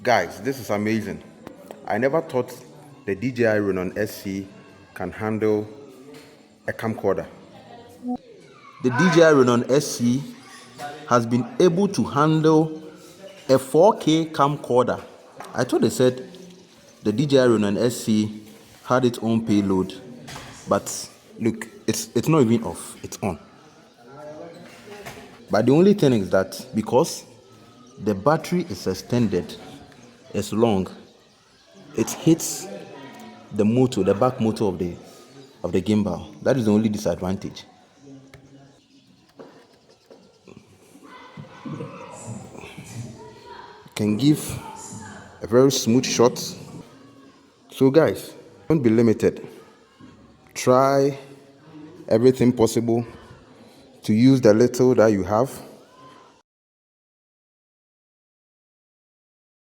Guys, this is amazing. I never thought the DJI Ronin SC can handle a camcorder. The DJI Ronin SC has been able to handle a 4K camcorder. I thought they said the DJI Ronin SC had its own payload, but look, it's not even off, it's on. But the only thing is that because the battery is extended, it's long, it hits the motor, the back motor of the gimbal. That is the only disadvantage. Can give a very smooth shot. So guys, don't be limited. Try everything possible to use the little that you have